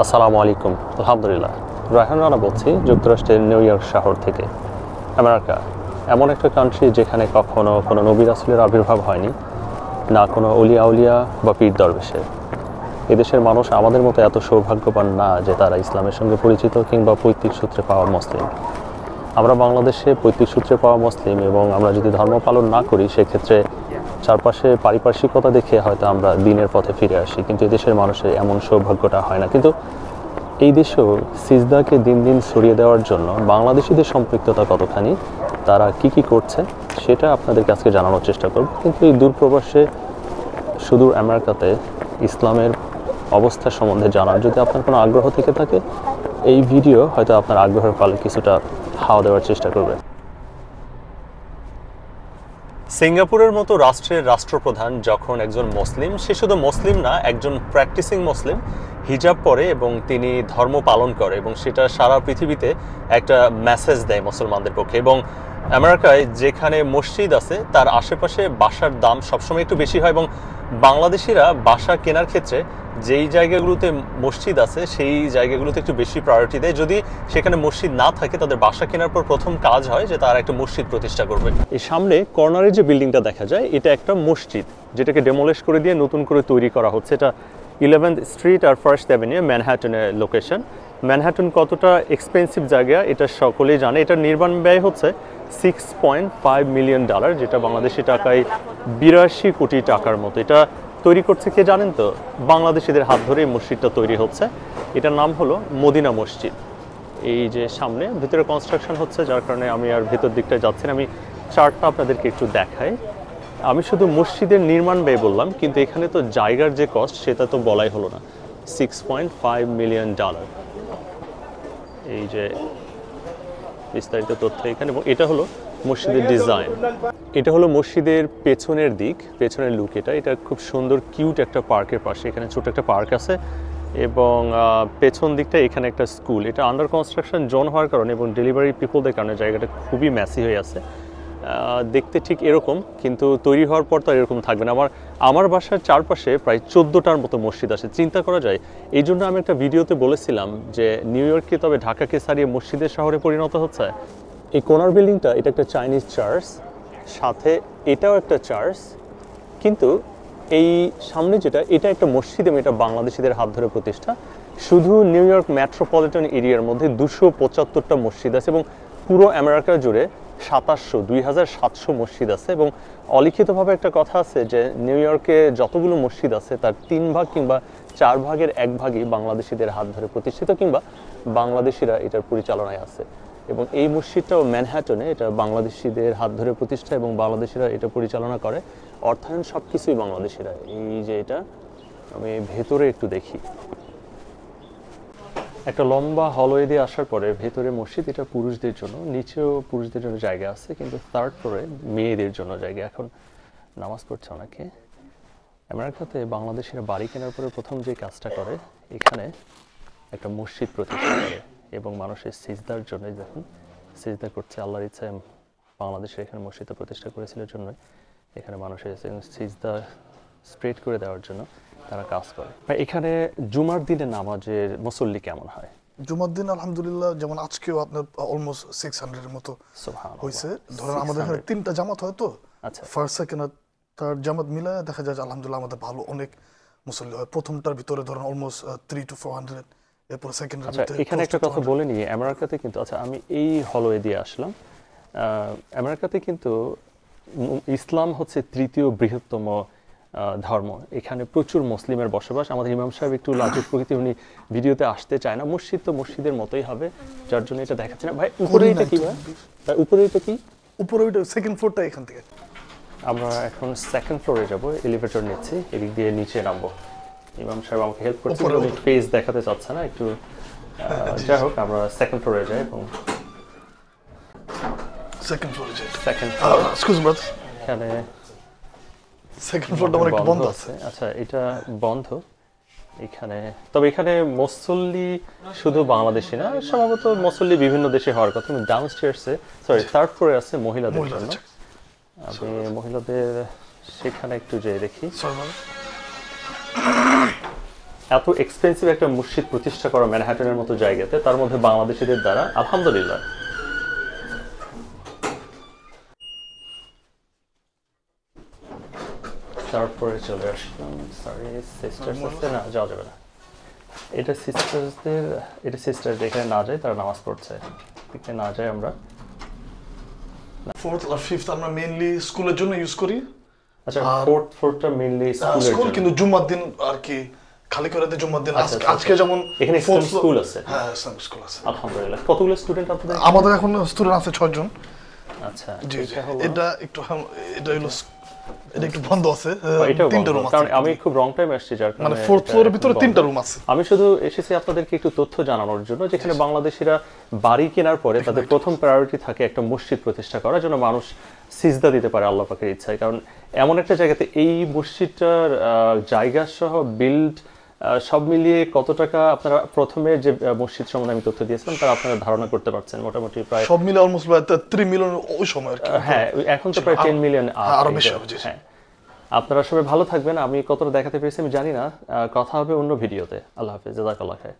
আসসালামু আলাইকুম। আলহামদুলিল্লাহ। রায়হান রানা বলছি যুক্তরাষ্ট্রের নিউ ইয়র্ক শহর থেকে। আমেরিকা এমন একটা কান্ট্রি যেখানে কখনো কোনো নবী রাসূলের আবির্ভাব হয়নি, না কোনো অলিয়া উলিয়া বা পীর দরবেশের। এদেশের মানুষ আমাদের মতো এত সৌভাগ্যবান না যে তারা ইসলামের সঙ্গে পরিচিত কিংবা পৈতৃক সূত্রে পাওয়া মুসলিম। আমরা বাংলাদেশে পৈতৃক সূত্রে পাওয়া মুসলিম এবং আমরা যদি ধর্ম পালন না করি সেক্ষেত্রে চারপাশে পারিপার্শ্বিকতা দেখে হয়তো আমরা দিনের পথে ফিরে আসি, কিন্তু এদেশের মানুষের এমন সৌভাগ্যটা হয় না। কিন্তু এই দেশেও সিজদাকে দিন দিন ছড়িয়ে দেওয়ার জন্য বাংলাদেশিদের সম্পৃক্ততা কতখানি, তারা কি করছে সেটা আপনাদেরকে আজকে জানানোর চেষ্টা করব। কিন্তু এই দূরপ্রবাসে সুদূর আমেরিকাতে ইসলামের অবস্থা সম্বন্ধে জানার যদি আপনার কোনো আগ্রহ থেকে থাকে, এই ভিডিও হয়তো আপনার আগ্রহের ফলে কিছুটা হাওয়া দেওয়ার চেষ্টা করবে। সিঙ্গাপুরের মতো রাষ্ট্রের রাষ্ট্রপ্রধান যখন একজন মুসলিম, সে শুধু মুসলিম না, একজন প্র্যাকটিসিং মুসলিম, হিজাব পরে এবং তিনি ধর্ম পালন করে এবং সেটা সারা পৃথিবীতে একটা মেসেজ দেয় মুসলমানদের পক্ষে। এবং আমেরিকায় যেখানে মসজিদ আছে তার আশেপাশে বাসার দাম সবসময় একটু বেশি হয় এবং বাংলাদেশিরা বাসা কেনার ক্ষেত্রে যেই জায়গাগুলোতে মসজিদ আছে সেই জায়গাগুলোতে একটু বেশি প্রায়োরিটি দেয়। যদি সেখানে মসজিদ না থাকে তাদের বাসা কেনার পর প্রথম কাজ হয় যে তারা একটা মসজিদ প্রতিষ্ঠা করবে। এই সামনে কর্নারে যে বিল্ডিংটা দেখা যায় এটা একটা মসজিদ, যেটাকে ডেমোলিশ করে দিয়ে নতুন করে তৈরি করা হচ্ছে। এটা 11th স্ট্রিট আর ফার্স্ট অ্যাভিনিউ ম্যানহাটনের লোকেশন। ম্যানহাটন কতটা এক্সপেন্সিভ জায়গা এটা সকলেই জানে। এটার নির্মাণ ব্যয় হচ্ছে $6.5 মিলিয়ন, যেটা বাংলাদেশি টাকায় 82 কোটি টাকার মতো। এটা তৈরি করছে কে জানেন তো? বাংলাদেশিদের হাত ধরে এই মসজিদটা তৈরি হচ্ছে। এটার নাম হলো মদিনা মসজিদ। এই যে সামনে ভিতরে কনস্ট্রাকশন হচ্ছে, যার কারণে আমি আর ভেতর দিকটায় যাচ্ছি না। আমি চার্টটা আপনাদেরকে একটু দেখাই। আমি শুধু মসজিদের নির্মাণ ব্যয় বললাম, কিন্তু এখানে তো জায়গার যে কস্ট সেটা তো বলাই হলো না। $6.5 মিলিয়ন। এই যে বিস্তারিত তথ্য এখানে। এবং এটা হলো মসজিদের ডিজাইন। এটা হলো মসজিদের পেছনের দিক, পেছনের লুক। এটা খুব সুন্দর কিউট একটা পার্কের পাশে, এখানে ছোট একটা পার্ক আছে এবং পেছন দিকটা এখানে একটা স্কুল। এটা আন্ডার কনস্ট্রাকশন জোন হওয়ার কারণে এবং ডেলিভারি পিপলদের কারণে জায়গাটা খুবই ম্যাসি হয়ে আছে। দেখতে ঠিক এরকম, কিন্তু তৈরি হওয়ার পর তো এরকম থাকবে না। আমার বাসার চারপাশে প্রায় 14টার মতো মসজিদ আছে। চিন্তা করা যায়। এই জন্য আমি একটা ভিডিওতে বলেছিলাম যে নিউ ইয়র্ককে তবে ঢাকাকে ছাড়িয়ে মসজিদের শহরে পরিণত হচ্ছে। এই কর্নার বিল্ডিংটা এটা একটা চাইনিজ চার্চ, সাথে এটাও একটা চার্চ, কিন্তু এই সামনে যেটা এটা একটা মসজিদ এবং এটা বাংলাদেশিদের হাত ধরে প্রতিষ্ঠা। শুধু নিউ ইয়র্ক মেট্রোপলিটন এরিয়ার মধ্যে 275টা মসজিদ আছে এবং পুরো আমেরিকা জুড়ে 2700 মসজিদ আছে। এবং অলিখিতভাবে একটা কথা আছে যে নিউ ইয়র্কে যতগুলো মসজিদ আছে তার 3 ভাগ কিংবা 4 ভাগের 1 ভাগই বাংলাদেশিদের হাত ধরে প্রতিষ্ঠিত কিংবা বাংলাদেশিরা এটার পরিচালনায় আছে। এবং এই মসজিদটাও ম্যানহাটনে, এটা বাংলাদেশিদের হাত ধরে প্রতিষ্ঠা এবং বাংলাদেশিরা এটা পরিচালনা করে। অর্থায়ন সব কিছুই বাংলাদেশিরা। এই যে এটা আমি ভেতরে একটু দেখি, একটা লম্বা হলওয়ে দিয়ে আসার পরে ভেতরে মসজিদ। এটা পুরুষদের জন্য, নিচেও পুরুষদের জন্য জায়গা আছে, কিন্তু থার্ড ফ্লোরে মেয়েদের জন্য জায়গা। এখন নামাজ পড়ছে অনেকে। আমেরিকাতে বাংলাদেশিরা বাড়ি কেনার পরে প্রথম যে কাজটা করে এখানে একটা মসজিদ প্রতিষ্ঠা করে এবং মানুষের সিজদার জন্য, দেখুন সিজদা করছে আল্লাহর ইচ্ছায় বাংলাদেশে এখানে মসজিদটা প্রতিষ্ঠা করেছিল জন্য এখানে মানুষের সিজদা স্প্রেড করে দেওয়ার জন্য তারা কাজ করে। এখানে জুমার দিনে নামাজের মুসল্লি কেমন হয়? জুমার দিন আলহামদুলিল্লাহ, যেমন আজকেও আপনার অলমোস্ট 600 এর মতো হয়েছে। ধরেন আমাদের এখানে 3টা জামাত হয় তো, আচ্ছা ফার্স্ট সেকেন্ড আর থার্ড জামাত মিলায় দেখা যায় আলহামদুলিল্লাহ আমাদের ভালো অনেক মুসল্লি হয়। প্রথমটার ভিতরে ধরেন অলমোস্ট 300 to 400, এরপর সেকেন্ডের ভিতরে। এখানে একটা কথা বলে নিয়ে, আমেরিকাতে কিন্তু আচ্ছা আমি এই হলওয়ে দিয়ে আসলাম। আমেরিকাতে কিন্তু ইসলাম হচ্ছে 3য় বৃহত্তম ধর্ম। এখানে প্রচুর মুসলিমের বসবাস। আমাদের ইমাম সাহেব একটু লাজুক প্রকৃতি, উনি ভিডিওতে আসতে চায় না। মসজিদ তো মসজিদের মতোই হবে, যার জন্য এটা দেখাচ্ছে না। ভাই উপরে এটা কি? ভাই উপরে এটা কি? উপরে ওইটা সেকেন্ড ফ্লোরটা এখান থেকে। আমরা এখন সেকেন্ড ফ্লোরে যাব, এলিভেটর নিচ্ছি, এদিক দিয়ে নিচে নামবো। ইমাম সাহেব আমাকে হেল্প করছে, উনি ফেস দেখাতে চাচ্ছে না একটু। যাই হোক আমরা সেকেন্ড ফ্লোরে যাই এবং সেকেন্ড ফ্লোরে যাই। Second floor, excuse me brother, এখানে সেকেন্ড ফ্লোরটা আমার একটু বন্ধ আছে। আচ্ছা এটা বন্ধ এখানে। তবে এখানে মুসল্লি শুধু বাংলাদেশি না, সম্ভবত মুসল্লি বিভিন্ন দেশে হওয়ার কথা। ডাউনস্টেয়ার্সে থার্ড ফ্লোরে আছে মহিলাদের জন্য। আমি মহিলাদের সেখানে একটু যেয়ে দেখি। এত এক্সপেন্সিভ একটা মসজিদ প্রতিষ্ঠা করা ম্যানহাটনের মতো জায়গাতে, তার মধ্যে বাংলাদেশিদের দ্বারা, আলহামদুলিল্লাহ। তারপরে চলে আসলাম, সরি সিস্টার্স না যাওয়া যাবে না, এটা সিস্টারদের এখানে না যায়, তারা নামাজ পড়ছে, এখানে না যায় আমরা। ফোর্থ আর ফিফথ আমরা মেইনলি স্কুলের জন্য ইউজ করি। আচ্ছা, ফোর্থটা মেইনলি স্কুলের স্কুল, জন্য, কিন্তু জুম্মার দিন আর কি খালি করে দেয় জুম্মার দিন। আজকে যেমন এখানে স্কুল আছে। হ্যাঁ, ইসলামিক স্কুল আছে আলহামদুলিল্লাহ। কতগুলো স্টুডেন্ট আপনাদের? আমাদের এখন স্টুডেন্ট আছে 6 জন। আচ্ছা, এটা হলো এটা একটু বন্ধ আছে, এটাও 3টা রুম আছে। কারণ আমি খুব রং টাইম আসছি, যার কারণে মানে ফোর্থ ফ্লোরের ভিতরে 3টা রুম আছে। আমি শুধু এসেছি আপনাদেরকে একটু তথ্য জানানোর জন্য, যেখানে বাংলাদেশিরা বাড়ি কেনার পরে তাদের প্রথম প্রায়োরিটি থাকে একটা মসজিদ প্রতিষ্ঠা করার জন্য, মানুষ সিজদা দিতে পারে আল্লাহ পাকের ইচ্ছায়। কারণ এমন একটা জায়গাতে এই মসজিদটার জায়গা সহ বিল্ড সব মিলিয়ে কত টাকা আপনারা প্রথমে যে মসজিদ সম্বন্ধে আমি তথ্য দিয়েছিলাম তার আপনারা ধারণা করতে পারছেন মোটামুটি প্রায় সব মিলে অলমোস্ট প্রায় 3 মিলিয়ন ওই সময় আর কি। হ্যাঁ, এখন তো প্রায় 10 মিলিয়ন আরো বেশি হবে। হ্যাঁ, আপনারা সবাই ভালো থাকবেন। আমি কতটা দেখাতে পেরেছি আমি জানি না, কথা হবে অন্য ভিডিওতে। আল্লাহ হাফেজ, জাযাকাল্লাহ খাইর।